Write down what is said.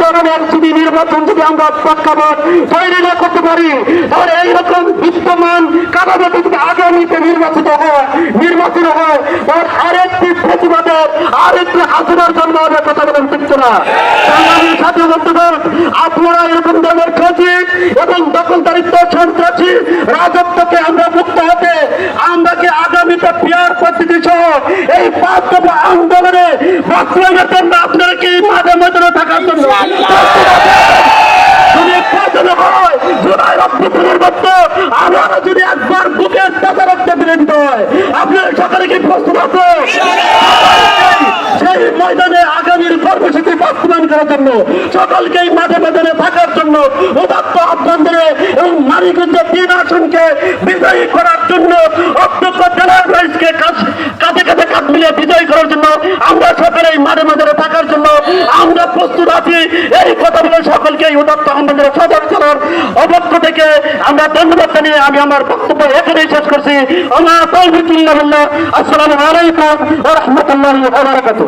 ধরনের যদি নির্বাচন যদি আমরা প্রেক্ষাপট তৈরি না করতে পারি, তাহলে এইরকম বিদ্যমান কাঠামো যদি আগামীতে নির্বাচন হয় তার আরেকটি প্রতিবাদের আরেকটি আচরণের জন্য আমরা কথা বলেন শিখছে না। বাংলাদেশের সাথে বন্ধুগণ, আপনারা এরকম ধরনের খচিত এবং দখলদারিত্ব সন্ত্রাসী রাজত্বকে আমরা মুক্ত হতে আমরাকে আগামীতে পিয়ার পদ্ধতি সহ এই 5 দফা আন্দোলনে বাস্তবায়নের জন্য আপনারা কি মাঝে মাঝে থাকার জন্য আমরা যদি একবার বুকের টাকা রাখতে বিরত হয়, আপনার সকালে কি প্রস্তুত আছে সেই ময়দানে আগামীর কর্মসূচি বাস্তবায়ন করার জন্য সকলকে মাঠে ময়দানে থাকার জন্য উদাত্ত আহ্বান ধরে এবং মানিকগঞ্জ 3 আসনকে বিজয়ী করার জন্য অধ্যক্ষ জেলার রাইজকে কাঁধে কাঁধে কাঁধ মিলিয়ে বিজয়ী করার জন্য আমরা সকলেই মাঠে ময়দানে থাকার জন্য আমরা প্রস্তুত আছি। এই কথা বলে সকলকে এই উদাত্ত আহ্বানের সদর করার অপক্ষ থেকে আমরা ধন্যবাদ জানিয়ে আমি আমার বক্তব্য এখানেই শেষ করছি। আমার তৌফিক ইল্লা বিল্লাহ। আসসালামু আলাইকুম ওয়া রাহমাতুল্লাহি ওয়া বারাকাতুহু।